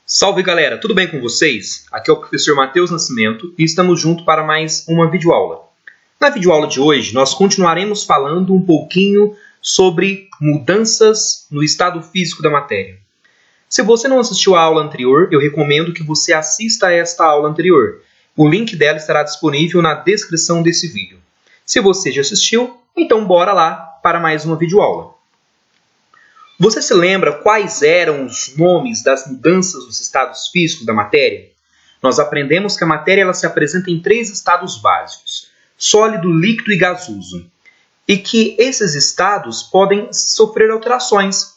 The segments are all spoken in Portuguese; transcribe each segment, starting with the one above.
Salve galera, tudo bem com vocês? Aqui é o professor Matheus Nascimento e estamos juntos para mais uma videoaula. Na videoaula de hoje, nós continuaremos falando um pouquinho sobre mudanças no estado físico da matéria. Se você não assistiu à aula anterior, eu recomendo que você assista a esta aula anterior. O link dela estará disponível na descrição desse vídeo. Se você já assistiu, então bora lá para mais uma videoaula. Você se lembra quais eram os nomes das mudanças nos estados físicos da matéria? Nós aprendemos que a matéria ela se apresenta em 3 estados básicos: sólido, líquido e gasoso. E que esses estados podem sofrer alterações.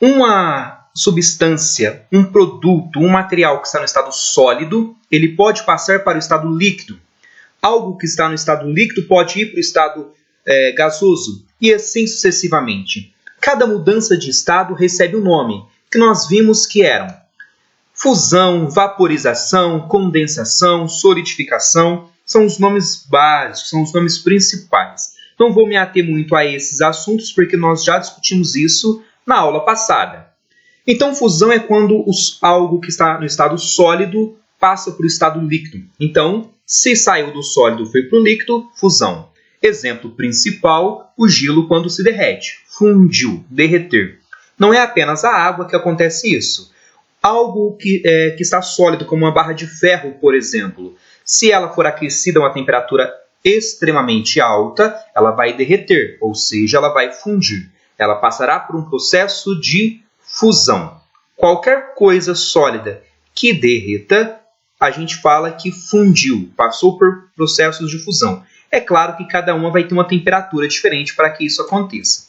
Uma substância, um produto, um material que está no estado sólido, ele pode passar para o estado líquido. Algo que está no estado líquido pode ir para o estado gasoso e assim sucessivamente. Cada mudança de estado recebe um nome, que nós vimos que eram fusão, vaporização, condensação, solidificação. São os nomes básicos, são os nomes principais. Não vou me ater muito a esses assuntos, porque nós já discutimos isso na aula passada. Então, fusão é quando algo que está no estado sólido passa para o estado líquido. Então, se saiu do sólido e foi para o líquido, fusão. Exemplo principal, o gelo quando se derrete. Fundiu, derreter. Não é apenas a água que acontece isso. Algo que está sólido, como uma barra de ferro, por exemplo, se ela for aquecida a uma temperatura extremamente alta, ela vai derreter, ou seja, ela vai fundir. Ela passará por um processo de fusão. Qualquer coisa sólida que derreta, a gente fala que fundiu, passou por processos de fusão. É claro que cada uma vai ter uma temperatura diferente para que isso aconteça.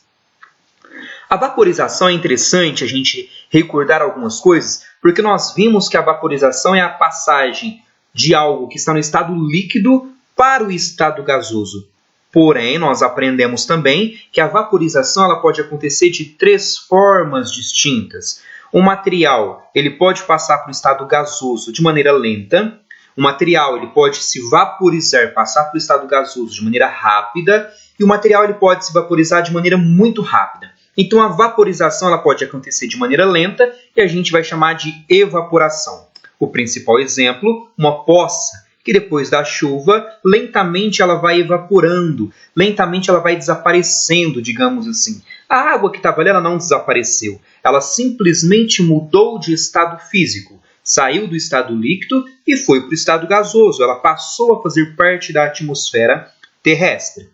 A vaporização é interessante a gente recordar algumas coisas, porque nós vimos que a vaporização é a passagem de algo que está no estado líquido para o estado gasoso. Porém, nós aprendemos também que a vaporização ela pode acontecer de 3 formas distintas. O material ele pode passar para o estado gasoso de maneira lenta. O material ele pode se vaporizar, passar para o estado gasoso de maneira rápida, e o material ele pode se vaporizar de maneira muito rápida. Então, a vaporização ela pode acontecer de maneira lenta e a gente vai chamar de evaporação. O principal exemplo, uma poça, que depois da chuva, lentamente ela vai evaporando, lentamente ela vai desaparecendo, digamos assim. A água que estava ali ela não desapareceu, ela simplesmente mudou de estado físico. Saiu do estado líquido e foi para o estado gasoso. Ela passou a fazer parte da atmosfera terrestre.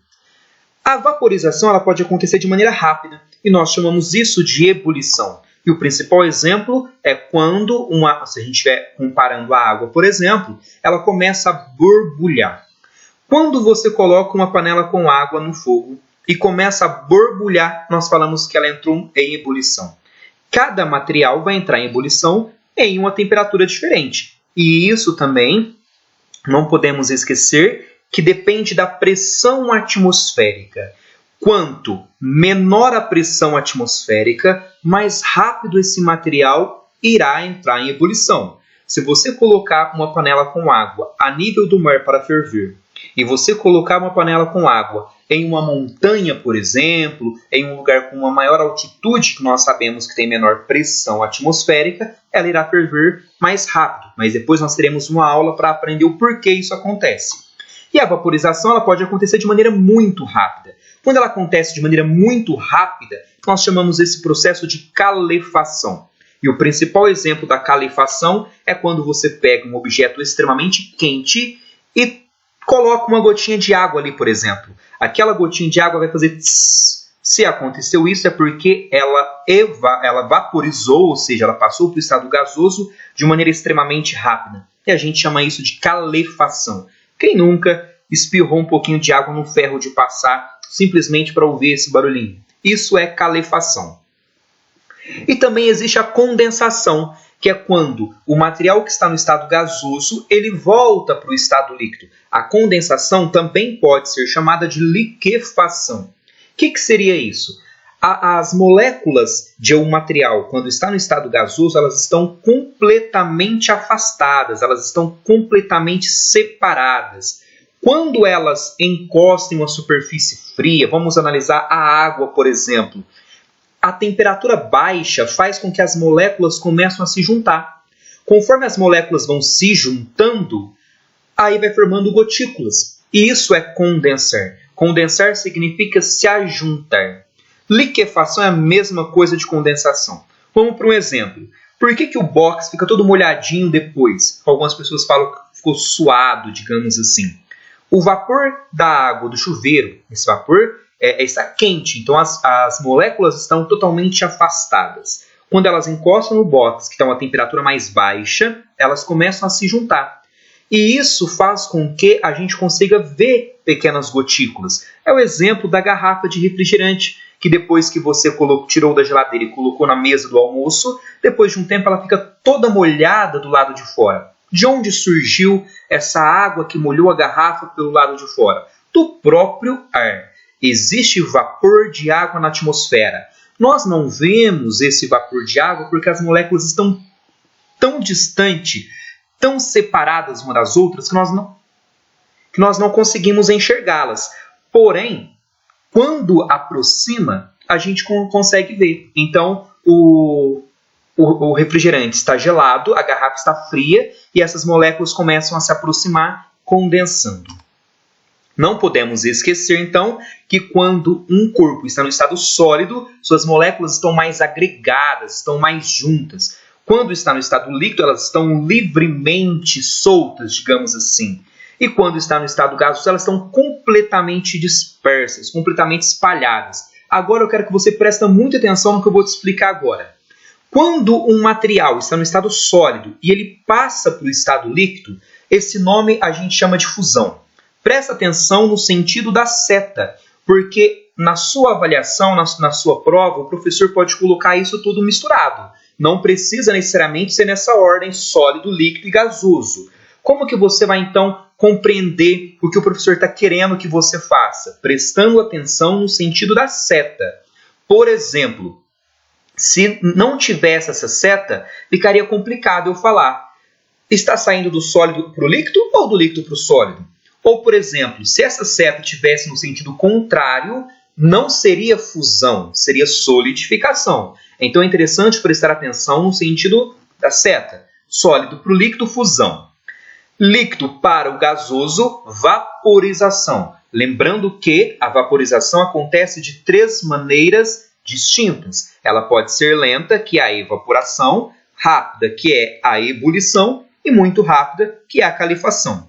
A vaporização ela pode acontecer de maneira rápida e nós chamamos isso de ebulição. E o principal exemplo é quando, se a gente estiver comparando a água, por exemplo, ela começa a borbulhar. Quando você coloca uma panela com água no fogo e começa a borbulhar, nós falamos que ela entrou em ebulição. Cada material vai entrar em ebulição em uma temperatura diferente. E isso também não podemos esquecer que depende da pressão atmosférica. Quanto menor a pressão atmosférica, mais rápido esse material irá entrar em ebulição. Se você colocar uma panela com água a nível do mar para ferver, e você colocar uma panela com água em uma montanha, por exemplo, em um lugar com uma maior altitude, que nós sabemos que tem menor pressão atmosférica, ela irá ferver mais rápido. Mas depois nós teremos uma aula para aprender o porquê isso acontece. E a vaporização ela pode acontecer de maneira muito rápida. Quando ela acontece de maneira muito rápida, nós chamamos esse processo de calefação. E o principal exemplo da calefação é quando você pega um objeto extremamente quente e coloca uma gotinha de água ali, por exemplo. Aquela gotinha de água vai fazer tss. Se aconteceu isso é porque ela vaporizou, ou seja, ela passou para o estado gasoso de maneira extremamente rápida. E a gente chama isso de calefação. Quem nunca espirrou um pouquinho de água no ferro de passar simplesmente para ouvir esse barulhinho? Isso é calefação. E também existe a condensação, que é quando o material que está no estado gasoso ele volta para o estado líquido. A condensação também pode ser chamada de liquefação. O que seria isso? As moléculas de um material, quando está no estado gasoso, elas estão completamente afastadas, elas estão completamente separadas. Quando elas encostam em uma superfície fria, vamos analisar a água, por exemplo. A temperatura baixa faz com que as moléculas comecem a se juntar. Conforme as moléculas vão se juntando, aí vai formando gotículas. E isso é condensar. Condensar significa se ajuntar. Liquefação é a mesma coisa de condensação. Vamos para um exemplo. Por que o box fica todo molhadinho depois? Algumas pessoas falam que ficou suado, digamos assim. O vapor da água do chuveiro, esse vapor está quente, então as moléculas estão totalmente afastadas. Quando elas encostam no box, que está uma temperatura mais baixa, elas começam a se juntar. E isso faz com que a gente consiga ver pequenas gotículas. É o exemplo da garrafa de refrigerante, que depois que você tirou da geladeira e colocou na mesa do almoço, depois de um tempo ela fica toda molhada do lado de fora. De onde surgiu essa água que molhou a garrafa pelo lado de fora? Do próprio ar. Existe vapor de água na atmosfera. Nós não vemos esse vapor de água porque as moléculas estão tão distantes, tão separadas umas das outras, que nós não conseguimos enxergá-las. Porém, quando aproxima, a gente consegue ver. Então, o refrigerante está gelado, a garrafa está fria e essas moléculas começam a se aproximar, condensando. Não podemos esquecer, então, que quando um corpo está no estado sólido, suas moléculas estão mais agregadas, estão mais juntas. Quando está no estado líquido, elas estão livremente soltas, digamos assim. E quando está no estado gasoso, elas estão completamente dispersas, completamente espalhadas. Agora eu quero que você preste muita atenção no que eu vou te explicar agora. Quando um material está no estado sólido e ele passa para o estado líquido, esse nome a gente chama de fusão. Presta atenção no sentido da seta, porque na sua avaliação, na sua prova, o professor pode colocar isso tudo misturado. Não precisa necessariamente ser nessa ordem, sólido, líquido e gasoso. Como que você vai, então, compreender o que o professor está querendo que você faça? Prestando atenção no sentido da seta. Por exemplo, se não tivesse essa seta, ficaria complicado eu falar. Está saindo do sólido para o líquido ou do líquido para o sólido? Ou, por exemplo, se essa seta tivesse no sentido contrário, não seria fusão, seria solidificação. Então é interessante prestar atenção no sentido da seta. Sólido para o líquido, fusão. Líquido para o gasoso, vaporização. Lembrando que a vaporização acontece de 3 maneiras distintas. Ela pode ser lenta, que é a evaporação, rápida, que é a ebulição, e muito rápida, que é a calefação.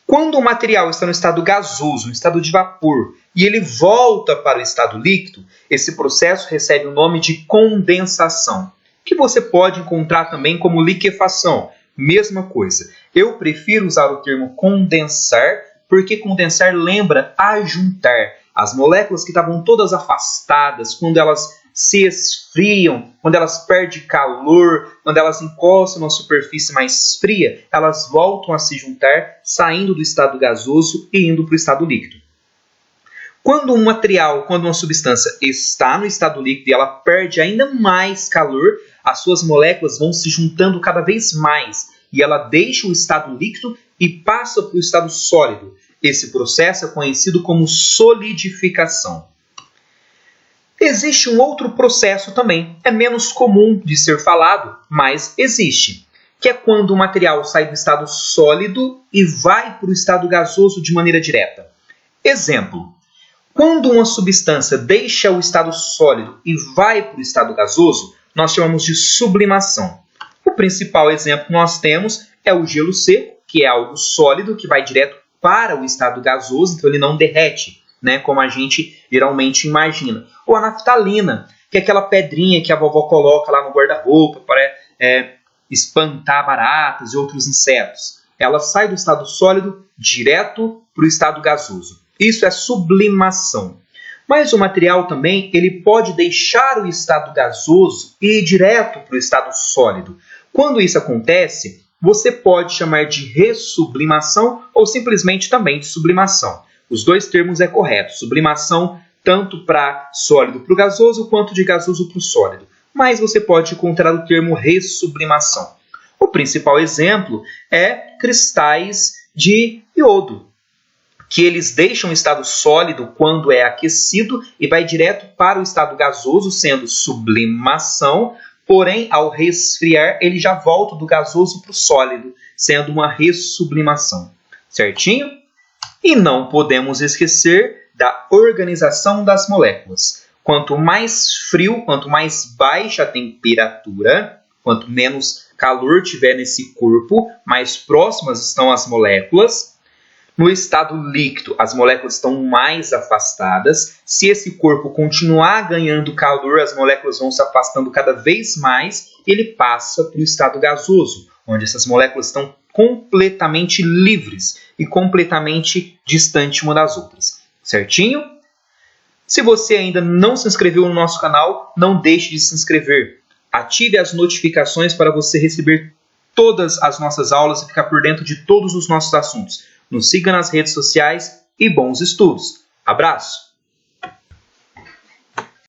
Quando o material está no estado gasoso, no estado de vapor, e ele volta para o estado líquido, esse processo recebe o nome de condensação, que você pode encontrar também como liquefação. Mesma coisa. Eu prefiro usar o termo condensar, porque condensar lembra ajuntar. As moléculas que estavam todas afastadas, quando elas se esfriam, quando elas perdem calor, quando elas encostam na superfície mais fria, elas voltam a se juntar, saindo do estado gasoso e indo para o estado líquido. Quando um material, quando uma substância está no estado líquido e ela perde ainda mais calor, as suas moléculas vão se juntando cada vez mais e ela deixa o estado líquido e passa para o estado sólido. Esse processo é conhecido como solidificação. Existe um outro processo também, é menos comum de ser falado, mas existe, que é quando o material sai do estado sólido e vai para o estado gasoso de maneira direta. Exemplo, quando uma substância deixa o estado sólido e vai para o estado gasoso, nós chamamos de sublimação. O principal exemplo que nós temos é o gelo seco, que é algo sólido que vai direto para o estado gasoso, então ele não derrete, como a gente geralmente imagina. Ou a naftalina, que é aquela pedrinha que a vovó coloca lá no guarda-roupa para espantar baratas e outros insetos. Ela sai do estado sólido direto para o estado gasoso. Isso é sublimação. Mas o material também ele pode deixar o estado gasoso e ir direto para o estado sólido. Quando isso acontece, você pode chamar de ressublimação ou simplesmente também de sublimação. Os dois termos é correto. Sublimação tanto para sólido para o gasoso quanto de gasoso para o sólido. Mas você pode encontrar o termo ressublimação. O principal exemplo é cristais de iodo, que eles deixam o estado sólido quando é aquecido e vai direto para o estado gasoso, sendo sublimação, Porém, ao resfriar, ele já volta do gasoso para o sólido, sendo uma ressublimação. Certinho? E não podemos esquecer da organização das moléculas. Quanto mais frio, quanto mais baixa a temperatura, quanto menos calor tiver nesse corpo, mais próximas estão as moléculas. No estado líquido, as moléculas estão mais afastadas. Se esse corpo continuar ganhando calor, as moléculas vão se afastando cada vez mais e ele passa para o estado gasoso, onde essas moléculas estão completamente livres e completamente distantes uma das outras. Certinho? Se você ainda não se inscreveu no nosso canal, não deixe de se inscrever. Ative as notificações para você receber todas as nossas aulas e ficar por dentro de todos os nossos assuntos. Nos siga nas redes sociais e bons estudos. Abraço!